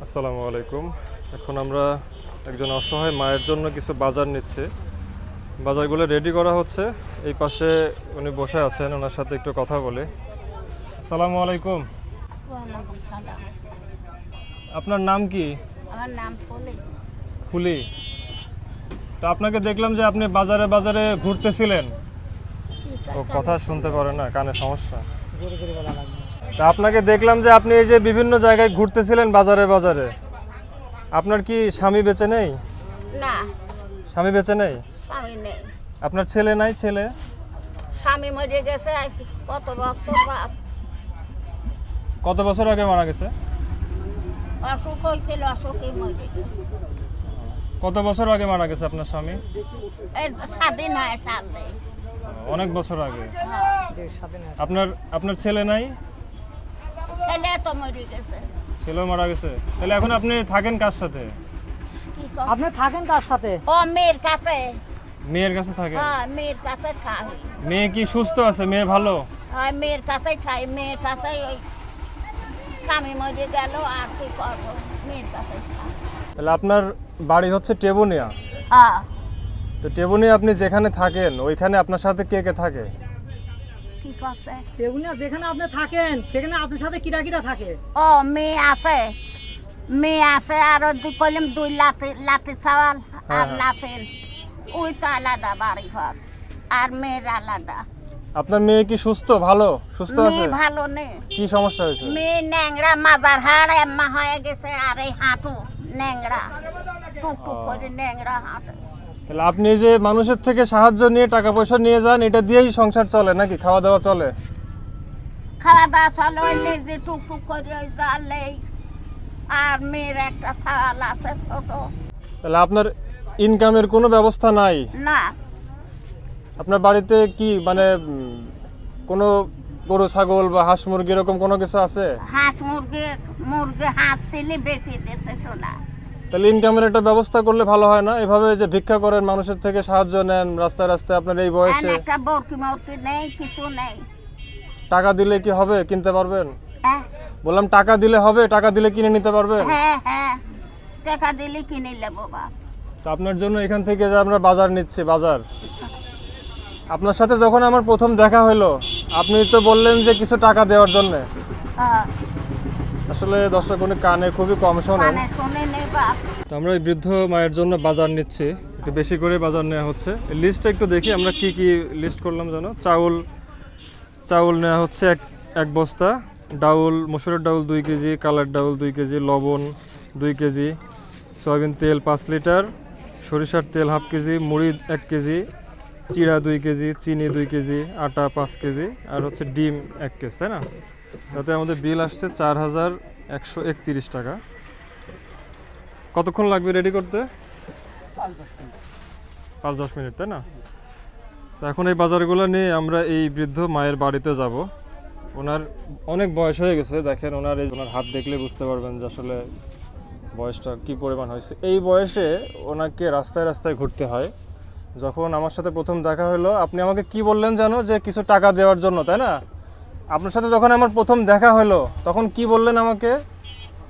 আসসালামু আলাইকুম। এখন আমরা একজন অসহায় মায়ের জন্য কিছু বাজার নিচ্ছি। বাজারগুলো রেডি করা হচ্ছে। এই পাশে উনি বসে আছেন, ওনার সাথে একটু কথা বলি। আসসালামু আলাইকুম। ওয়ালাইকুম সালাম। আপনার নাম কি? আমার নাম ফুলি। ফুলি। তো আপনাকে দেখলাম যে আপনি বাজারে বাজারে ঘুরতেছিলেন। ও কথা শুনতে পারে না, কানে সমস্যা। তা আপনাকে দেখলাম যে আপনি এই যে বিভিন্ন জায়গায় ঘুরতেছিলেন বাজারে বাজারে। আপনার কি স্বামী বেঁচে নেই? না, স্বামী বেঁচে নেই? স্বামী নেই। আপনার ছেলে নাই? ছেলে স্বামী মরে গেছে আজ কত বছর বাপ। কত বছর আগে মারা গেছে? অসুখ হয়েছিল, অসুখে মরে গেছে। কত বছর আগে মারা গেছে আপনার স্বামী? এই স্বাধীন হয় সালে। অনেক বছর আগে। আপনার আপনার ছেলে নাই? ছেলে তো মরে গেছে। ছেলেও মারা গেছে। তাহলে এখন আপনি থাকেন কার সাথে? কি কর? আপনি থাকেন কার সাথে? ও মেয়ের কাছে। মেয়ের কাছে থাকেন? হ্যাঁ, মেয়ের কাছে খাই। মেয়ে কি সুস্থ আছে? মেয়ে ভালো? হ্যাঁ, মেয়ের কাছে খাই। মেয়ের কাছে ওই স্বামী মরে গেল, আর কি করবো, মেয়ের কাছে খাই। তাহলে আপনার বাড়ি হচ্ছে টেবুনিয়া। হ্যাঁ, তো টেবুনিয়া আপনি যেখানে থাকেন ওইখানে আপনার সাথে কে কে থাকে? কি করছে? টেবুনিয়া যেখানে আপনি থাকেন সেখানে আপনার সাথে কিরা কিরা থাকে? ও মেয়ে আছে, মেয়ে আছে, আর ওই কইলাম দুই লাঠি লাঠি চাওয়াল আর হ্যাঁ। লাঠের ওই তো আলাদা বাড়ি ঘর, আর মেয়ের আলাদা। আপনার মেয়ে কি সুস্থ? ভালো সুস্থ আছে? মেয়ে ভালো নেই, কি সমস্যা হয়েছে? মেয়ে ন্যাংরা, মাজার হাড় এম্মা হয়ে গেছে, আর এই হাঁটু ন্যাংরা, টুকটুক করে ন্যাংরা হাঁটে। তাহলে আপনি যে মানুষের থেকে সাহায্য নিয়ে টাকা পয়সা নিয়ে যান, এটা দিয়েই সংসার চলে নাকি? খাওয়া দাওয়া চলে? খাওয়া দাওয়া চলে ওই নিজে টুকটুক করে ওই জালেই, আর মেয়ের একটা ছাওয়াল আছে ছোট। তাহলে আপনার ইনকামের কোনো ব্যবস্থা নাই? না, আপনার বাড়িতে কি মানে কোনো গরু ছাগল বা হাঁস মুরগি এরকম কোনো কিছু আছে? হাঁস মুরগি, মুরগি হাঁস ছিলি বেশি দিছে শোনা। তাহলে ইনকামের একটা ব্যবস্থা করলে ভালো হয় না? এভাবে যে ভিক্ষা করেন, মানুষের থেকে সাহায্য নেন রাস্তায় রাস্তায়, আপনার এই বয়সে একটা বরকি মরকি নেই, কিছু নেই। টাকা দিলে কি হবে? কিনতে পারবেন? হ্যাঁ বললাম টাকা দিলে হবে? টাকা দিলে কিনে নিতে পারবেন? হ্যাঁ হ্যাঁ, টাকা দিলে কিনে নেবো বাপ। তো আপনার জন্য এখান থেকে যে আমরা বাজার নিচ্ছি, বাজার আপনার সাথে যখন আমার প্রথম দেখা হলো আপনি তো বললেন যে কিছু টাকা দেওয়ার জন্য। হ্যাঁ, আসলে দর্শক উনি কানে খুবই কম শোনেন। মানে শুনে নেই বাপ। তো আমরা এই বৃদ্ধ মায়ের জন্য বাজার নিচ্ছি, একটু বেশি করে বাজার নেওয়া হচ্ছে। লিস্টটা একটু দেখি আমরা কি কি লিস্ট করলাম জানো। চাউল নেওয়া হচ্ছে এক বস্তা, ডাউল, মসুরের ডাউল 2 কেজি, কালার ডাউল 2 কেজি, লবণ 2 কেজি, সয়াবিন তেল 5 লিটার, সরিষার তেল 1/2 কেজি, মুড়ি 1 কেজি, চিড়া 2 কেজি, চিনি 2 কেজি, আটা 5 কেজি, আর হচ্ছে ডিম 1 কেজি, তাই না? তাতে আমাদের বিল আসছে 4131 টাকা। কতক্ষণ লাগবে রেডি করতে? 5-10 মিনিট, তাই না? তো এখন এই বাজারগুলো নিয়ে আমরা এই বৃদ্ধ মায়ের বাড়িতে যাব। ওনার অনেক বয়স হয়ে গেছে, দেখেন ওনার হাত দেখলে বুঝতে পারবেন যে আসলে বয়সটা কি পরিমাণ হয়েছে। এই বয়সে ওনাকে রাস্তায় রাস্তায় ঘুরতে হয়। যখন আমার সাথে প্রথম দেখা হলো আপনি আমাকে কি বললেন জানো, যে কিছু টাকা দেওয়ার জন্য, তাই না? আপনার সাথে যখন আমার প্রথম দেখা হলো তখন কি বললেন আমাকে?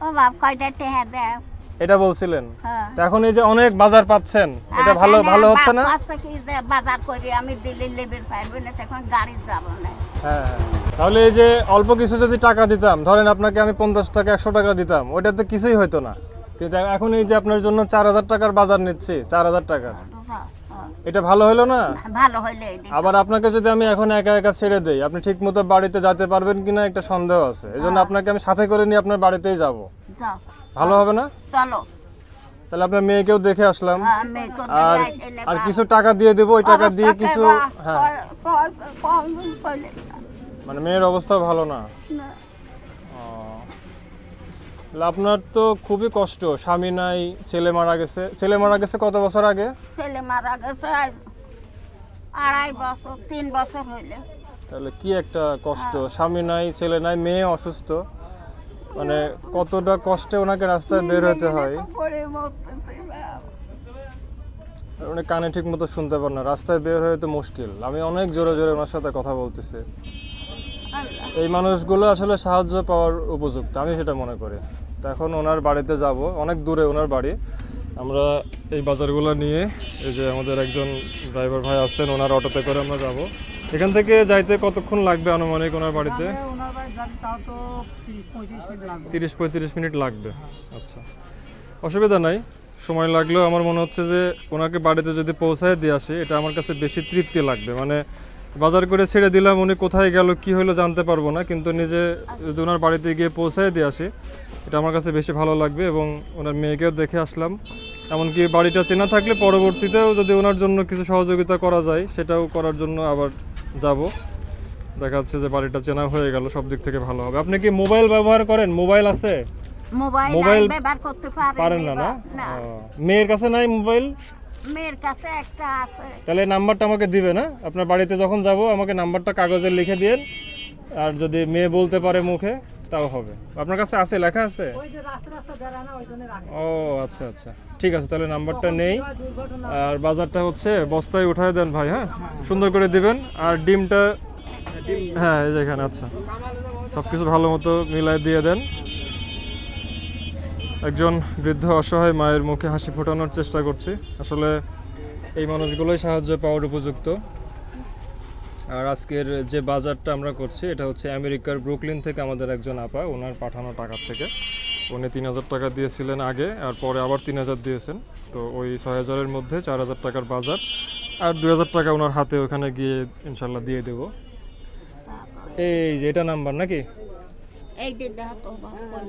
ও বাপ কয়টা টেহা দেয়? এটা বলছিলেন। হ্যাঁ। তো এখন এই যে অনেক বাজার পাচ্ছেন, এটা ভালো ভালো হচ্ছে না? আচ্ছা, কি যে বাজার করি আমি দিলে লেবের পারবে না, তখন গাড়ি যাব না। হ্যাঁ, তাহলে এই যে অল্প কিছু যদি টাকা দিতাম, ধরেন আপনাকে আমি 50 টাকা 100 টাকা দিতাম, ওইটা তো কিছুই হতো না। কিন্তু এখন এই যে আপনার জন্য 4000 টাকার বাজার নিচ্ছি, 4000 টাকা, হ্যাঁ, হ্যাঁ। এটা ভালো হলো না? ভালো হইলে আবার আপনাকে যদি আমি এখন একা একা ছেড়ে দেই, আপনি ঠিক মতো বাড়িতে যেতে পারবেন কিনা একটা সন্দেহ আছে। এই জন্য আপনাকে আমি সাথে করে নিয়ে আপনার বাড়িতেই যাব। যাও, ভালো হবে না? চলো। তাহলে আপনার মেয়েকেও দেখে আসলাম, আমি আর আর কিছু টাকা দিয়ে দেবো, ওই টাকা দিয়ে কিছু। হ্যাঁ, মানে মেয়ের অবস্থা ভালো না। তাহলে আপনার তো খুবই কষ্ট, স্বামী নাই, ছেলে মারা গেছে। ছেলে মারা গেছে কত বছর আগে? ছেলে মারা গেছে আজ 2.5 বছর 3 বছর হইলে। তাহলে কি একটা কষ্ট, স্বামী নাই, ছেলে নাই, মেয়ে অসুস্থ, মানে কতটা কষ্টে ওনাকে রাস্তায় বের হতে হয়। উনি কানে ঠিক মতো শুনতে পান না, রাস্তায় বের হয়ে তো মুশকিল। আমি অনেক জোরে জোরে ওনার সাথে কথা বলতেছি। এই মানুষগুলো আসলে সাহায্য পাওয়ার উপযুক্ত, আমি সেটা মনে করি। তো এখন ওনার বাড়িতে যাব, অনেক দূরে ওনার বাড়ি। আমরা এই বাজারগুলো নিয়ে, এই যে আমাদের একজন ড্রাইভার ভাই আসছেন, ওনার অটোতে করে আমরা যাব। এখান থেকে যাইতে কতক্ষণ লাগবে আনুমানিক ওনার বাড়িতে? ওনার বাড়ি যাবে তাও তো 30-35 মিনিট লাগবে। 30-35 মিনিট লাগবে। আচ্ছা, অসুবিধা নাই, সময় লাগলেও আমার মনে হচ্ছে যে ওনাকে বাড়িতে যদি পৌঁছায় দিয়ে আসি, এটা আমার কাছে বেশি তৃপ্তি লাগবে। মানে বাজার করে ছেড়ে দিলাম, উনি কোথায় গেল কী হলো জানতে পারবো না, কিন্তু নিজে যদি ওনার বাড়িতে গিয়ে পৌঁছায় দিয়ে আসি, এটা আমার কাছে বেশি ভালো লাগবে। এবং ওনার মেয়েকেও দেখে আসলাম, এমনকি বাড়িটা চেনা থাকলে পরবর্তীতেও যদি ওনার জন্য কিছু সহযোগিতা করা যায় সেটাও করার জন্য আবার যাব। দেখা যাচ্ছে যে বাড়িটা চেনা হয়ে গেল, সব দিক থেকে ভালো হবে। আপনি কি মোবাইল ব্যবহার করেন? মোবাইল আছে? মোবাইল ব্যবহার করতে পারেন না? না, মেয়ের কাছে নাই মোবাইল? মেয়ের কাছে একটা আছে। তাহলে নাম্বারটা আমাকে দিবে না? আপনার বাড়িতে যখন যাব আমাকে নাম্বারটা কাগজে লিখে দিন, আর যদি মেয়ে বলতে পারে মুখে তাও হবে। আপনার কাছে আছে, লেখা আছে? ওই যে রাস্তা বেড়া না, ওই জন্য রাখে। ও আচ্ছা আচ্ছা, ঠিক আছে, তাহলে নাম্বারটা নেই। দুর্ঘটনা আর বাজারটা হচ্ছে বস্তায় উঠায় দেন ভাই, হ্যাঁ সুন্দর করে দিবেন। আর ডিমটা, হ্যাঁ এই যে এখানে, আচ্ছা সব কিছু ভালো মতো মিলাই দিয়ে দেন। একজন বৃদ্ধ অসহায় মায়ের মুখে হাসি ফোটানোর চেষ্টা করছি। আসলে এই মানুষগুলোই সাহায্য পাওয়ার উপযুক্ত। আর আজকের যে বাজারটা আমরা করছি এটা হচ্ছে আমেরিকার ব্রুকলিন থেকে আমাদের একজন আপা, ওনার পাঠানো টাকা থেকে। উনি 3000 টাকা দিয়েছিলেন আগে, আর পরে আবার 3000 দিয়েছেন। তো ওই 6000-এর মধ্যে 4000 টাকার বাজার, আর 2000 টাকা ওনার হাতে ওখানে গিয়ে ইনশাল্লাহ দিয়ে দেবো। এই যে এটা নাম্বার নাকি? এই যে দেখো তো বাবা,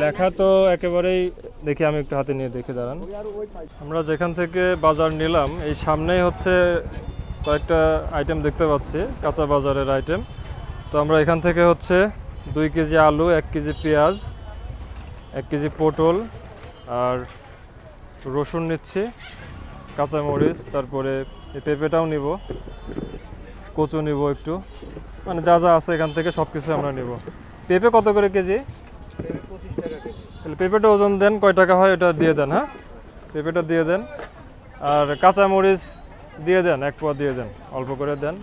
লেখা তো একেবারেই, দেখি আমি একটু হাতে নিয়ে দেখে দাঁড়ান। আমরা যেখান থেকে বাজার নিলাম এই সামনেই হচ্ছে কয়েকটা আইটেম দেখতে পাচ্ছি, কাঁচা বাজারের আইটেম। তো আমরা এখান থেকে হচ্ছে 2 কেজি আলু, 1 কেজি পেঁয়াজ, 1 কেজি পটল আর রসুন নিচ্ছি, কাঁচামরিচ, তারপরে এই পেঁপেটাও নিব, কচু নিব একটু, মানে যা যা আছে এখান থেকে সব কিছু আমরা নিব। পেঁপে কত করে কেজি? 25 টাকা কেজি। তাহলে পেঁপেটা ওজন দেন, কয় টাকা হয় এটা দিয়ে দেন। হ্যাঁ পেঁপেটা দিয়ে দেন, আর কাঁচামরিচ দিয়ে দেন, 1 পোয়া দিয়ে দেন, অল্প করে দেন।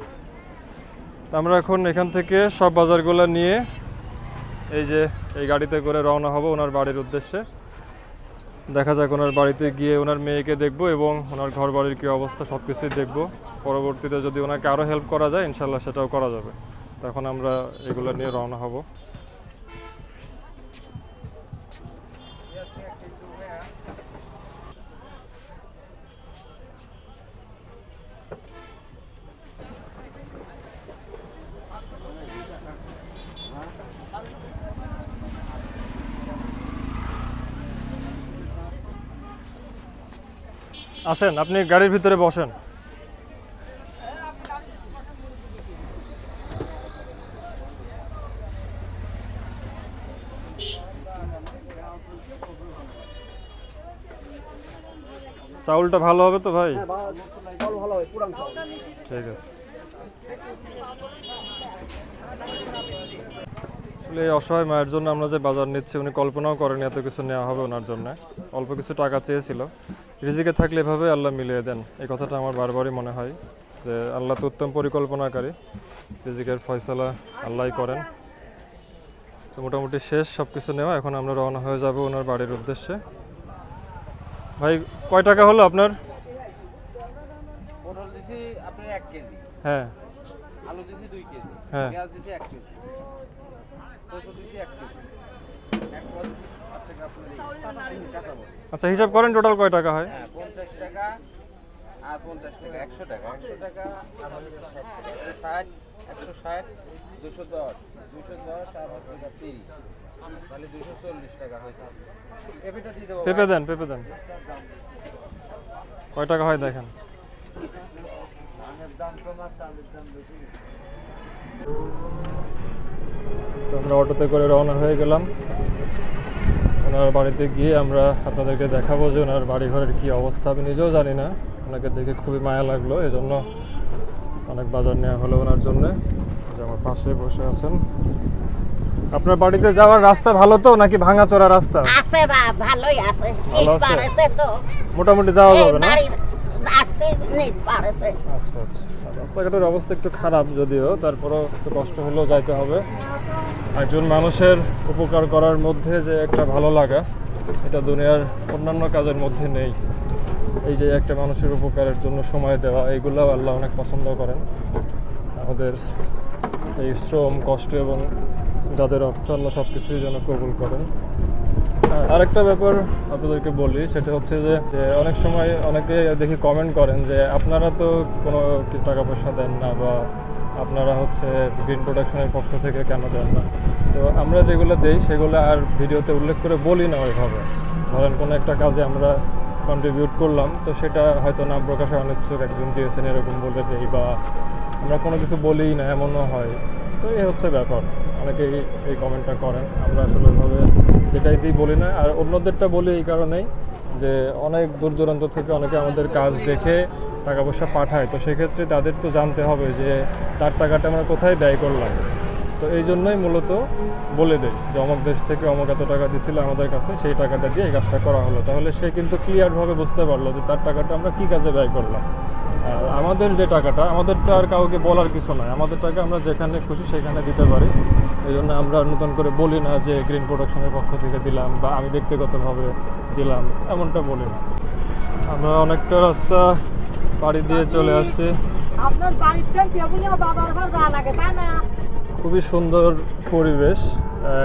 আমরা এখন এখান থেকে সব বাজারগুলো নিয়ে এই যে এই গাড়িতে করে রওনা হব ওনার বাড়ির উদ্দেশ্যে। দেখা যাক ওনার বাড়িতে গিয়ে ওনার মেয়েকে দেখব এবং ওনার ঘর বাড়ির কী অবস্থা সব কিছুই দেখব। পরবর্তীতে যদি ওনাকে আরও হেল্প করা যায় ইনশাল্লাহ সেটাও করা যাবে। তখন আমরা এগুলো নিয়ে রওনা হব। আসেন, আপনি গাড়ির ভিতরে বসেন। চাউলটা ভালো হবে তো ভাই? ভালো হয়, পুরান চাউল। ঠিক আছে। আসলে এই অসহায় মায়ের জন্য আমরা যে বাজার নিচ্ছি উনি কল্পনাও করেনি এত কিছু নেওয়া হবে ওনার জন্য। অল্প কিছু টাকা চেয়েছিল। রিজিকে থাকলে এভাবে আল্লাহ মিলিয়ে দেন, এই কথাটা আমার বারবারই মনে হয় যে আল্লাহ তো উত্তম পরিকল্পনাকারী, রিজিকের ফয়সালা আল্লাহই করেন। তো মোটামুটি শেষ সব কিছু নেওয়া, এখন আমরা রওনা হয়ে যাব ওনার বাড়ির উদ্দেশ্যে। ভাই কয় টাকা হলো আপনার? পটল দিছি আপনার 1 কেজি, হ্যাঁ আলু দিছি 2 কেজি, হ্যাঁ। পেঁয়াজ দিছি 1 কেজি, কচু দিছি 1 কেজি, 1 পোয়া দিছি আপনাকে কাঁচামরিচ। আচ্ছা হিসাব করেন টোটাল কয় টাকা হয়? হ্যাঁ 50 টাকা আর 50 টাকা 100 টাকা, 100 টাকা আর 60, 160, 210, 210 আর হচ্ছে 30, তাহলে 240 টাকা হয়েছে। পেঁপেটা দিয়ে দেবো? পেঁপে দেন, পেঁপে দেন। কয় টাকা হয় দেখেন। ধানের দাম তো না, চালের দাম বেশি। তো আমরা অটোতে করে রওনা হয়ে গেলাম। ওনার বাড়িতে গিয়ে আমরা আপনাদেরকে দেখাবো যে ওনার বাড়ি ঘরের কী অবস্থা। আমি নিজেও জানি না, ওনাকে দেখে খুবই মায়া লাগলো, এই জন্য অনেক বাজার নেওয়া হলো ওনার জন্যে। যে আমার পাশে বসে আছেন। আপনার বাড়িতে যাওয়ার রাস্তা ভালো তো নাকি ভাঙাচোরা রাস্তা? আছে বা ভালোই আছে, ভালো আছে? এই পারেতে তো মোটামুটি যাওয়া এই যাবে না? বাড়ির নেট পারেছে। আচ্ছা আচ্ছা, রাস্তাঘাটের অবস্থা একটু খারাপ যদিও, তারপরও একটু কষ্ট হলেও যাইতে হবে। একজন মানুষের উপকার করার মধ্যে যে একটা ভালো লাগা, এটা দুনিয়ার অন্যান্য কাজের মধ্যে নেই। এই যে একটা মানুষের উপকারের জন্য সময় দেওয়া, এইগুলো আল্লাহ অনেক পছন্দ করেন। আমাদের এই শ্রম, কষ্ট এবং যাদের অর্থ, আল্লাহ সব কিছুই যেন কবুল করেন। আরেকটা ব্যাপার আপনাদেরকে বলি, সেটা হচ্ছে যে অনেক সময় অনেকে দেখি কমেন্ট করেন যে আপনারা তো কোনো কিছু টাকা পয়সা দেন না, বা আপনারা হচ্ছে গ্রিন প্রোডাকশনের পক্ষ থেকে কেন দেন না। তো আমরা যেগুলো দেই সেগুলো আর ভিডিওতে উল্লেখ করে বলি না ওইভাবে। ধরেন কোনো একটা কাজে আমরা কন্ট্রিবিউট করলাম, তো সেটা হয়তো নাম প্রকাশে অনিচ্ছুক একজন দিয়েছেন এরকম বলে দেই, বা আমরা কোনো কিছু বলিই না, এমনও হয়। তো এই হচ্ছে ব্যাপার, অনেকেই এই কমেন্টটা করেন। আমরা আসলে ওইভাবে যেটাই দিই বলি না। আর অন্যদেরটা বলি এই কারণেই যে অনেক দূর দূরান্ত থেকে অনেকে আমাদের কাজ দেখে টাকা পয়সা পাঠায়, তো সেক্ষেত্রে তাদের তো জানতে হবে যে তার টাকাটা আমরা কোথায় ব্যয় করলাম। তো এই জন্যই মূলত বলে দেয় যে অমুক দেশ থেকে অমুক এত টাকা দিছিল আমাদের কাছে, সেই টাকাটা দিয়ে এই কাজটা করা হলো। তাহলে সে কিন্তু ক্লিয়ারভাবে বুঝতে পারলো যে তার টাকাটা আমরা কী কাজে ব্যয় করলাম। আর আমাদের যে টাকাটা, আমাদের তো আর কাউকে বলার কিছু নয়, আমাদের টাকা আমরা যেখানে খুশি সেখানে দিতে পারি। এই জন্য আমরা নতুন করে বলি না যে গ্রিন প্রোডাকশনের পক্ষ থেকে দিলাম বা আমি ব্যক্তিগতভাবে দিলাম, এমনটা বলি না। আমরা অনেকটা রাস্তা পাড়ি দিয়ে চলে আসছি। আপনার বাড়িতে কেবলই বাবার ঘর যাওয়া লাগে, তাই না? খুবই সুন্দর পরিবেশ,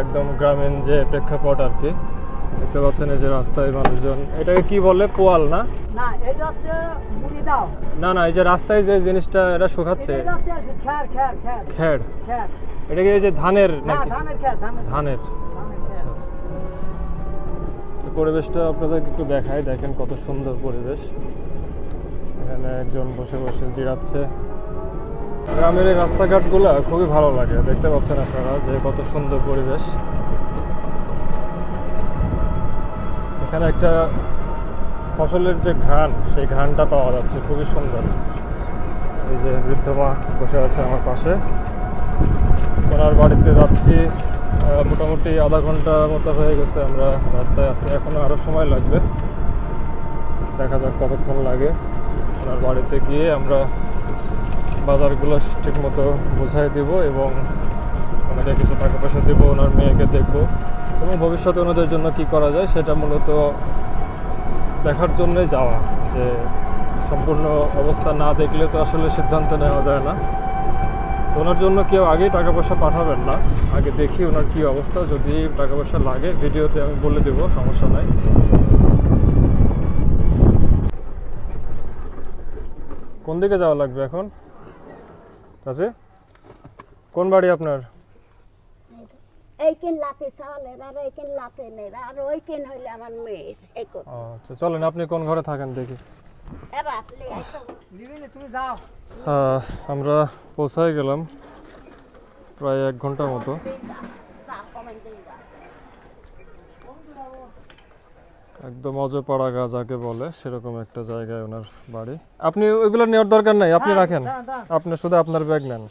একদম গ্রামীণ যে প্রেক্ষাপট আর কি। দেখতে পাচ্ছেন এই যে রাস্তায় মানুষজন, এটাকে কি বলে, পোয়াল না? না, এটা হচ্ছে মুড়ি দাও। না না, এই যে রাস্তায় যে জিনিসটা এরা শুকাচ্ছে, এটা হচ্ছে খ্যার খ্যার খ্যার খ্যাড়। খ্যার। এটা কি এই যে ধানের না, নাকি? ধানের খ্যার, ধানের ধানের। খ্যার। তো পরিবেশটা আপনাদেরকে একটু দেখাই, দেখেন কত সুন্দর পরিবেশ। এখানে একজন বসে বসে জিরাচ্ছে। গ্রামের এই রাস্তাঘাটগুলো খুবই ভালো লাগে, দেখতে পাচ্ছেন আপনারা যে কত সুন্দর পরিবেশ। এখানে একটা ফসলের যে ঘ্রাণ, সেই ঘ্রাণটা পাওয়া যাচ্ছে, খুবই সুন্দর। এই যে বৃদ্ধ মা বসে আছে আমার পাশে, ওনার বাড়িতে যাচ্ছি। মোটামুটি আধা ঘন্টা মতো হয়ে গেছে আমরা রাস্তায় আছি, এখনও আরও সময় লাগবে, দেখা যাক কতক্ষণ লাগে। ওনার বাড়িতে গিয়ে আমরা বাজারগুলো ঠিক মতো বোঝাই দেব এবং ওনাদের কিছু টাকা পয়সা দেবো, ওনার মেয়েকে দেখবো এবং ভবিষ্যতে ওনাদের জন্য কি করা যায় সেটা মূলত দেখার জন্যই যাওয়া। যে সম্পূর্ণ অবস্থা না দেখলে তো আসলে সিদ্ধান্ত নেওয়া যায় না। তো ওনার জন্য কেউ আগেই টাকা পয়সা পাঠাবেন না, আগে দেখি ওনার কী অবস্থা। যদি টাকা পয়সা লাগে ভিডিওতে আমি বলে দেবো, সমস্যা নাই। কোন দিকে যাওয়া লাগবে এখন? আছে কোন বাড়ি আপনার? এইখান লাতে চালের, আর এইখান লাতে নেই, আর ওইখান হইলে আমার মেয়ের। এই কর আচ্ছা চলেন, আপনি কোন ঘরে থাকেন দেখি। এবার লে আসো। লিবিনে তুমি যাও। আমরা পৌঁছায় গেলাম প্রায় 1 ঘন্টার মতো। একদম অজপাড়া গা যাকে বলে সেরকম একটা জায়গায় ওনার বাড়ি। আপনি ওইগুলো নেওয়ার দরকার নাই, আপনি রাখেন। আপনি শুধু আপনার ব্যাগ নেন।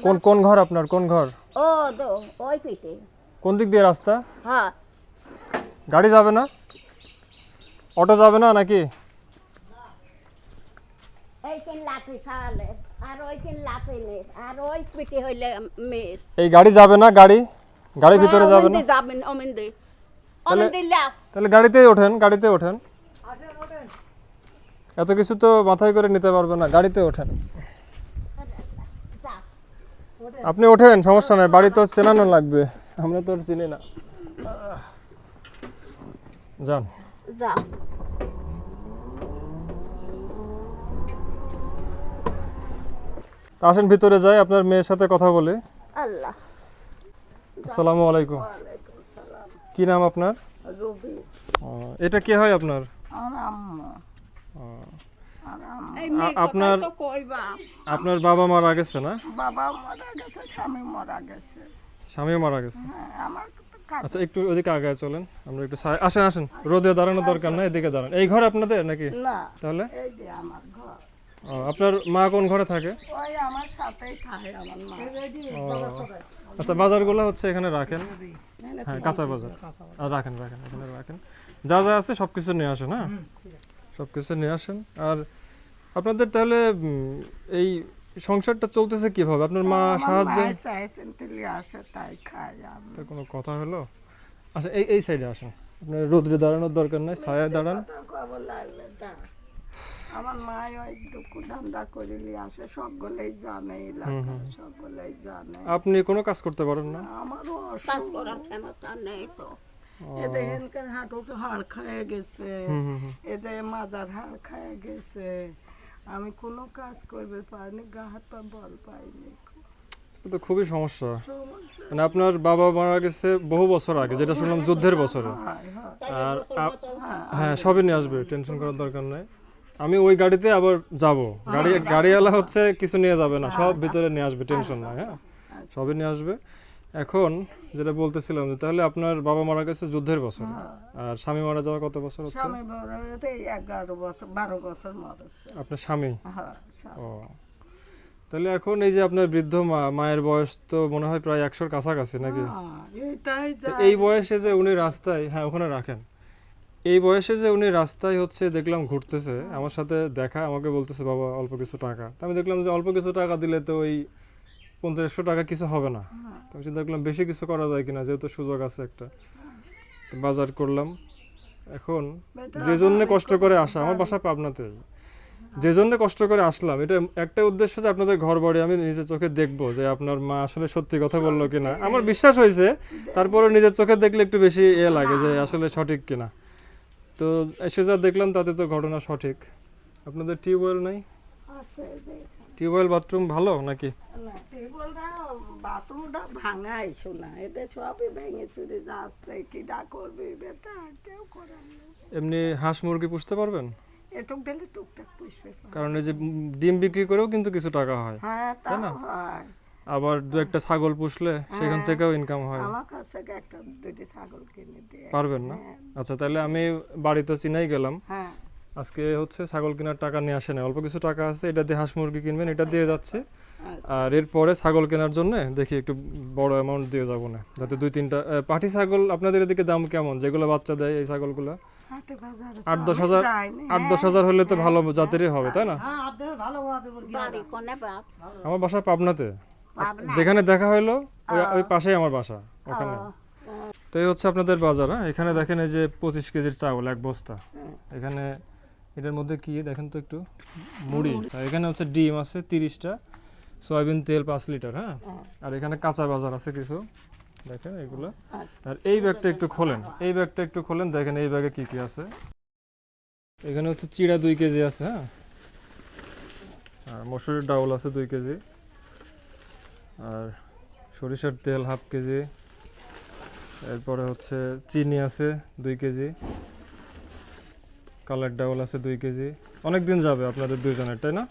কোন কোন ঘর আপনার, কোন ঘর? ও দো ওই পিঠে। কোন দিক দিয়ে রাস্তা? হ্যাঁ, গাড়ি যাবে না? অটো যাবে না নাকি? এইখান লাতে চালের, আর ওইখান লাতে নেই, আর ওই পিঠে হইলে মেয়ের। এই গাড়ি যাবে না? গাড়ি ভিতরে যাবে না? যাবেন অমিন্দে অমিন্দে লাও। তাহলে গাড়িতেই ওঠেন, গাড়িতে ওঠেন। এত কিছু তো মাথায় করে নিতে পারবে না, গাড়িতে ওঠেন। আপনি ওঠেন, সমস্যা নাই, বাড়ি তো চেনানো লাগবে, আমরা তো আর চিনি না। যান। যাও। আসেন ভিতরে যাই, আপনার মেয়ের সাথে কথা বলি। আল্লাহ। আসসালামু আলাইকুম। কি নাম আপনার? রবি। এটা কে হয় আপনার? এই মেয়ে আপনার তো কইবা। আপনার বাবা মারা গেছে না? বাবা মারা গেছে, স্বামী মারা গেছে। স্বামীও মারা গেছে। হ্যাঁ, আমার তো কাজ আচ্ছা একটু ওদিকে আগায় চলেন, আমরা একটু আসেন আসেন, রোদে দাঁড়ানোর দরকার নাই, এদিকে দাঁড়ান। এই ঘর আপনাদের নাকি? না, তাহলে এই যে আমার ঘর। আপনার মা কোন ঘরে থাকে? ওই আমার সাথেই থাকে আমার মা। আচ্ছা বাজারগুলো হচ্ছে এখানে রাখেন, হ্যাঁ কাঁচা বাজার। আর রাখেন রাখেন এখানে রাখেন, যা যা আছে সব কিছু নিয়ে আসেন। হ্যাঁ সব কিছু নিয়ে আসেন। আর আপনাদের তাহলে এই সংসারটা চলতেছে কিভাবে? আপনার মা আমার সাহায্য? মায়ের চাইছেন তেলি আসে তাই খাই আমি। এটা কোনো কথা হলো? আচ্ছা, এই সাইডে আসুন। আপনার রোদ্রে দাঁড়ানোর দরকার নাই, ছায়ায় দাঁড়ান। কথা কব লাগলে তা। আমার মায় ওই দুঃখ ধান্দা করিলি আসে, সকলেই জানে এলাকা, সকলেই জানে। আপনি কোনো কাজ করতে পারেন না? আমারও কাজ অসুখ। করার ক্ষমতা নেই তো। এদের হেনকার হাঁটুতে হাড় খায় গেছে, এদের মাজার হাড় খায় গেছে। আমি কোনো কাজ করবে পারিনি, গা হাত পা বল পাইনি। এটা তো খুবই সমস্যা। মানে আপনার বাবা মারা গেছে বহু বছর আগে, যেটা শুনলাম যুদ্ধের বছরে। হয়, হয়। আর হ্যাঁ, সবই নিয়ে আসবে, টেনশন করার দরকার নাই। আমি ওই গাড়িতে আবার যাব, গাড়িওয়ালা হচ্ছে কিছু নিয়ে যাবে না, সব ভিতরে নিয়ে আসবে, টেনশন নাই। হ্যাঁ, সবই নিয়ে আসবে। এখন যেটা বলতেছিলাম যে তাহলে আপনার বাবা মারা গেছে যুদ্ধের বছর, আর স্বামী মারা যাওয়া কত বছর হচ্ছে? স্বামী বড় হতে 11 বছর 12 বছর মরেছে। আপনার স্বামী? হ্যাঁ, ও, তাহলে এখন এই যে আপনার বৃদ্ধ মায়ের বয়স তো মনে হয় প্রায় 100-র কাছাকাছি নাকি? এইটাই তো এই বয়সে যে উনি রাস্তায়, হ্যাঁ ওখানে রাখেন, এই বয়সে যে উনি রাস্তায় হচ্ছে দেখলাম ঘুরতেছে, আমার সাথে দেখা, আমাকে বলতেছে বাবা অল্প কিছু টাকা। তো আমি দেখলাম যে অল্প কিছু টাকা দিলে তো ওই 50-100 টাকা কিছু হবে না। তো আমি চিন্তা করলাম বেশি কিছু করা যায় কিনা, যেহেতু সুযোগ আছে একটা। তো বাজার করলাম। এখন যে জন্য কষ্ট করে আসা, আমার বাসা পাবনাতে, যে জন্য কষ্ট করে আসলাম, এটা একটা উদ্দেশ্য যে আপনাদের ঘর বাড়ি আমি নিজের চোখে দেখবো যে আপনার মা আসলে সত্যি কথা বললো কিনা। আমার বিশ্বাস হয়েছে, তারপরে নিজের চোখে দেখলে একটু বেশি লাগে যে আসলে সঠিক কিনা। তো এসে যা দেখলাম তাতে তো ঘটনা সঠিক। আপনাদের টিউবওয়েল নাই? আছে যে। টিউবওয়েল বাথরুম ভালো নাকি? না, টিউবওয়েলটা বাথরুমটা ভাঙাই শোনা, এতে সবই ভেঙে চুরে যাচ্ছে। কি ডা করবি বেটা, কেউ করে না। এমনি হাঁস মুরগি পুষতে পারবেন? এটুক দিলে টুকটাক পুষবে। কারণ এই যে ডিম বিক্রি করেও কিন্তু কিছু টাকা হয়, হ্যাঁ, তাই না? তাও হয়। আবার দু একটা ছাগল পুষলে সেখান থেকেও ইনকাম হয়। আমার কাছ থেকে একটা দুটি ছাগল কিনে দিয়ে। পারবেন না? আচ্ছা, তাহলে আমি বাড়ি তো চিনাই গেলাম, হ্যাঁ, আজকে হচ্ছে ছাগল কেনার টাকা নিয়ে আসে না, অল্প কিছু টাকা আছে, এটা দিয়ে হাঁস মুরগি কিনবেন, এটা দিয়ে যাচ্ছে। আর এরপরে ছাগল কেনার জন্য দেখি একটু বড় অ্যামাউন্ট দিয়ে যাবো না, যাতে 2-3টা পাটি ছাগল। আপনাদের এদিকে দাম কেমন, যেগুলো বাচ্চা দেয় এই ছাগলগুলো? হাটে বাজারে 8-10 হাজার, 8-10 হাজার হলে তো ভালো জাতেরই হবে, তাই না? হ্যাঁ, আপনার ভালো কথা বলছি। বাড়ি কোনে বাপ? আমার বাসা পাবনাতে, পাবনা? যেখানে দেখা হইলো ওই পাশেই আমার বাসা, ওখানে। তো এই হচ্ছে আপনাদের বাজার। হ্যাঁ, এখানে দেখেন এই যে 25 কেজির চাউল, এক বস্তা। এখানে এটার মধ্যে কি দেখেন তো একটু, মুড়ি। আর এখানে হচ্ছে ডিম আছে 30টা, সয়াবিন তেল 5 লিটার। হ্যাঁ, আর এখানে কাঁচা বাজার আছে কিছু, দেখেন এগুলো। আর এই ব্যাগটা একটু খোলেন, এই ব্যাগটা একটু খোলেন, দেখেন এই ব্যাগে কি কি আছে। এখানে হচ্ছে চিড়া 2 কেজি আছে। হ্যাঁ, আর মসুরির ডাউল আছে 2 কেজি, আর সরিষার তেল 1/2 কেজি, এরপরে হচ্ছে চিনি আছে 2 কেজি, কালার ডাউল আছে 2 কেজি। অনেক দিন যাবে আপনাদের দুইজনের, তাই না?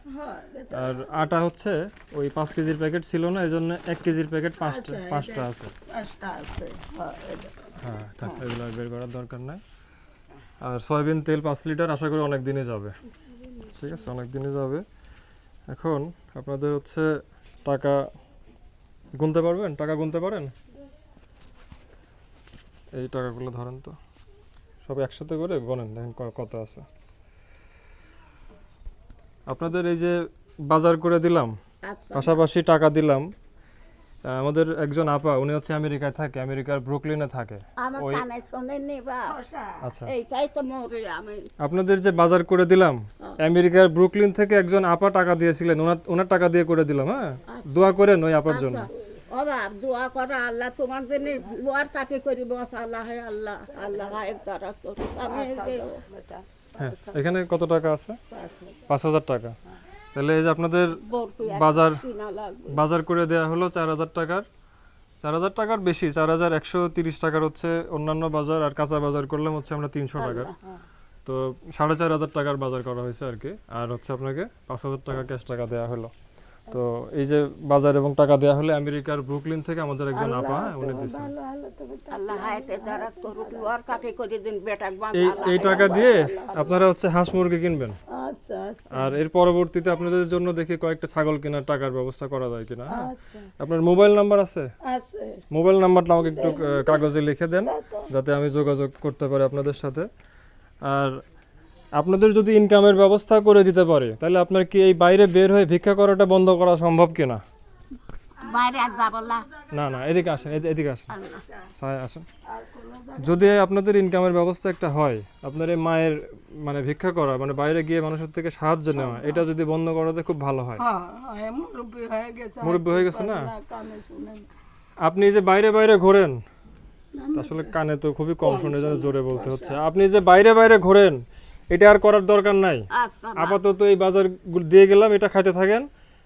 আর আটা হচ্ছে ওই 5 কেজির প্যাকেট ছিল না, এই জন্য 1 কেজির প্যাকেট 5টা আছে। 5টা আছে। হ্যাঁ, এটা। হ্যাঁ, থাক, এগুলো আর বের করার দরকার নাই। আর সয়াবিন তেল 5 লিটার, আশা করি অনেক দিনই যাবে। ঠিক আছে, অনেক দিনই যাবে। এখন আপনাদের হচ্ছে টাকা গুনতে পারবেন? টাকা গুনতে পারেন? এই টাকাগুলো ধরেন তো, সব একসাথে করে গণেন, দেখেন কত আছে। আপনাদের এই যে বাজার করে দিলাম, আচ্ছা। পাশাপাশি টাকা দিলাম। আমাদের একজন আপা, উনি হচ্ছে আমেরিকায় থাকে, আমেরিকার ব্রুকলিনে থাকে। আমার ওই কানে শোনেননি বাপ? আচ্ছা, এইটাই তো মরে আমি। আপনাদের যে বাজার করে দিলাম, আমেরিকার ব্রুকলিন থেকে একজন আপা টাকা দিয়েছিলেন, ওনার টাকা দিয়ে করে দিলাম। হ্যাঁ, দোয়া করেন ওই আপার জন্য। ও বাপ, দোয়া করা আল্লাহ তোমার জন্য দোয়ার কাটে করি, বস আল্লাহ হে আল্লাহ, আল্লাহ এক দ্বারা করি। আমি বেটা, হ্যাঁ, এখানে কত টাকা আছে? 5,000 টাকা। তাহলে এই যে আপনাদের বরফি বাজার কিনা লাগবে। বাজার করে দেওয়া হলো 4,000 টাকার, 4,000 টাকার বেশি, 4,130 টাকার হচ্ছে অন্যান্য বাজার, আর কাঁচা বাজার করলাম হচ্ছে আমরা 300 টাকার। তো 4,500 টাকার বাজার করা হয়েছে আর কি। আর হচ্ছে আপনাকে 5,000 টাকা ক্যাশ টাকা দেওয়া হলো। তো এই যে বাজার এবং টাকা দেওয়া হলে আমেরিকার ব্রুকলিন থেকে আমাদের একজন আপা, উনি দিয়েছেন। আল্লাহ হায়াতে দ্বারা করুক, দোয়ার কাটে করে দিন বেটা। এই টাকা দিয়ে আপনারা হচ্ছে হাঁস মুরগি কিনবেন, আচ্ছা, আর এর পরবর্তীতে আপনাদের জন্য দেখি কয়েকটা ছাগল কেনার টাকার ব্যবস্থা করা যায় কিনা। হ্যাঁ? আচ্ছা, আপনার মোবাইল নাম্বার আছে? আছে। মোবাইল নাম্বারটা আমাকে একটু কাগজে লিখে দেন, যাতে আমি যোগাযোগ করতে পারি আপনাদের সাথে। আর আপনাদের যদি ইনকামের ব্যবস্থা করে দিতে পারে তাহলে আপনার কি এই বাইরে বের হয়ে ভিক্ষা করাটা বন্ধ করা সম্ভব কিনা? বাইরে আর যাবো না। না না, এদিকে আসেন, এদিকে আসেন, আল্লাহ। সাহেব আসেন। যদি আপনাদের ইনকামের ব্যবস্থা একটা হয়, আপনার এই মায়ের মানে ভিক্ষা করা মানে বাইরে গিয়ে মানুষের থেকে সাহায্য নেওয়া, এটা যদি বন্ধ করাতে খুব ভালো হয়। হ্যাঁ মুরব্বী হয়ে গেছে, মুরব্বি হয়ে গেছে না? কানে শুনে না। আপনি যে বাইরে বাইরে ঘোরেন, আসলে কানে তো খুবই কম শুনে, যেন জোরে বলতে হচ্ছে। আপনি যে বাইরে বাইরে ঘোরেন, এটা আর করার দরকার নাই। আচ্ছা আপাতত এই বাজার দিয়ে গেলাম, এটা খাইতে থাকেন,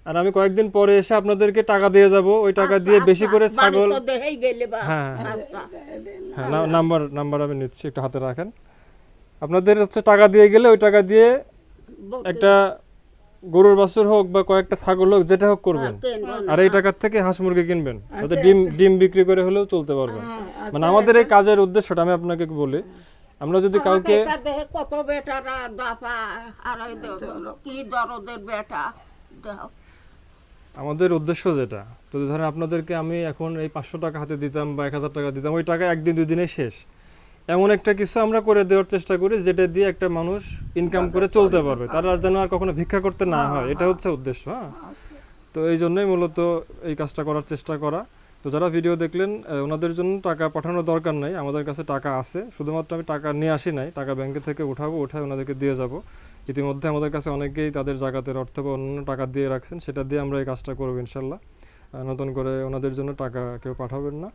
আর আমি কয়েকদিন পরে এসে আপনাদেরকে টাকা দিয়ে যাব। ওই টাকা দিয়ে বেশি করে ছাগল, তো দেহেই গেলে বা হ্যাঁ আচ্ছা হ্যাঁ, নাম্বার আমি নিচ্ছি, একটু হাতে রাখেন। আপনাদের হচ্ছে টাকা দিয়ে গেলে ওই টাকা দিয়ে একটা গরুর বাছুর হোক বা কয়েকটা ছাগল হোক, যেটা হোক করবেন। আর এই টাকার থেকে হাঁস মুরগি কিনবেন, ওতে ডিম বিক্রি করে হলেও চলতে পারবেন। মানে আমাদের এই কাজের উদ্দেশ্যটা আমি আপনাকে বলি, আমরা যদি কাউকে এটা দেহে কত বেটারা দাপা আর এই কি দরদের বেটা দাও। আমাদের উদ্দেশ্য যেটা, যদি ধরেন আপনাদেরকে আমি এখন এই 500 টাকা হাতে দিতাম বা 1000 টাকা দিতাম, ওই টাকা একদিন দুই দিনে শেষ। এমন একটা কিছু আমরা করে দেওয়ার চেষ্টা করি যেটা দিয়ে একটা মানুষ ইনকাম করে চলতে পারবে, তার আর যেন আর কখনো ভিক্ষা করতে না হয়, এটা হচ্ছে উদ্দেশ্য। হ্যাঁ, তো এই জন্যই মূলত এই কাজটা করার চেষ্টা করা। তো যারা ভিডিও দেখলেন, ওনাদের জন্য টাকা পাঠানোর দরকার নাই, আমাদের কাছে টাকা আছে, শুধুমাত্র আমি টাকা নিয়ে আসি নাই, টাকা ব্যাংকে থেকে উঠাবো, উঠায় ওনাদেরকে দিয়ে যাব। ইতিমধ্যে আমাদের কাছে অনেকেই তাদের জাকাতের অর্থ বা অন্যান্য টাকা দিয়ে রাখছেন, সেটা দিয়ে আমরা এই কাজটা করবো ইনশাল্লাহ। নতুন করে ওনাদের জন্য টাকা কেউ পাঠাবেন না।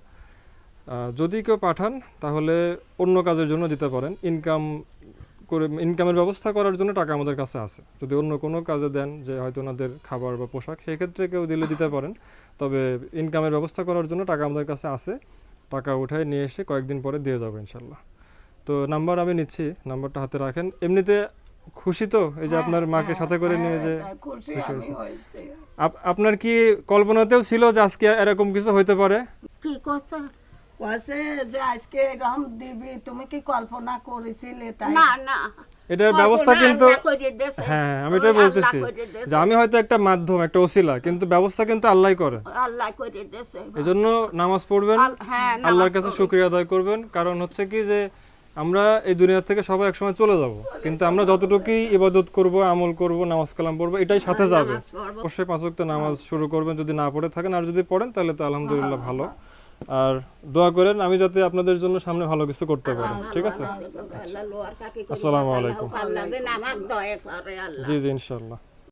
যদি কেউ পাঠান তাহলে অন্য কাজের জন্য দিতে পারেন, ইনকামের ব্যবস্থা করার জন্য টাকা আমাদের কাছে আছে। যদি অন্য কোনো কাজে দেন, যে হয়তো ওনাদের খাবার বা পোশাক, সেই ক্ষেত্রে কেউ দিলে দিতে পারেন। তবে ইনকামের ব্যবস্থা করার জন্য টাকা আমাদের কাছে আছে, টাকা উঠায় নিয়ে এসে কয়েকদিন পরে দিয়ে যাবো ইনশাল্লাহ। তো নাম্বার আমি নিচ্ছি, নাম্বারটা হাতে রাখেন। এমনিতে খুশি তো এই যে আপনার মাকে সাথে করে নিয়ে যে খুশি আমি হয়েছি। আপনার কি কল্পনাতেও ছিল যে আজকে এরকম কিছু হইতে পারে? কি করছে কয়েছে যে আজকে এরকম দিবি, তুমি কি কল্পনা করেছিলে? তাই না না, এটার ব্যবস্থা কিন্তু, আল্লাহ করে দিয়েছে। হ্যাঁ আমি এটাই বলতেছি যে আমি হয়তো একটা মাধ্যম, একটা ওসিলা, কিন্তু ব্যবস্থা কিন্তু আল্লাহই করে। আল্লাহ করে দিয়েছে। এজন্য নামাজ পড়বেন, হ্যাঁ আল্লাহর কাছে শুকরিয়া আদায় করবেন। কারণ হচ্ছে কি যে আমরা এই দুনিয়া থেকে সবাই একসময় চলে যাব, কিন্তু আমরা যতটুকুই ইবাদত করব, আমল করব, নামাজ কালাম পড়বো, এটাই সাথে যাবে। অবশ্যই 5 ওয়াক্ত নামাজ শুরু করবেন, যদি না পড়ে থাকেন, আর যদি পড়েন তাহলে তো আলহামদুলিল্লাহ ভালো। আর দোয়া করেন আমি যাতে আপনাদের জন্য সামনে ভালো কিছু করতে পারি, ঠিক আছে? আল্লাহ লোয়ার কাকে আসসালামু আলাইকুম। আল্লাহ আমার দয়া করে আল্লাহ। জি জি ইনশাআল্লাহ।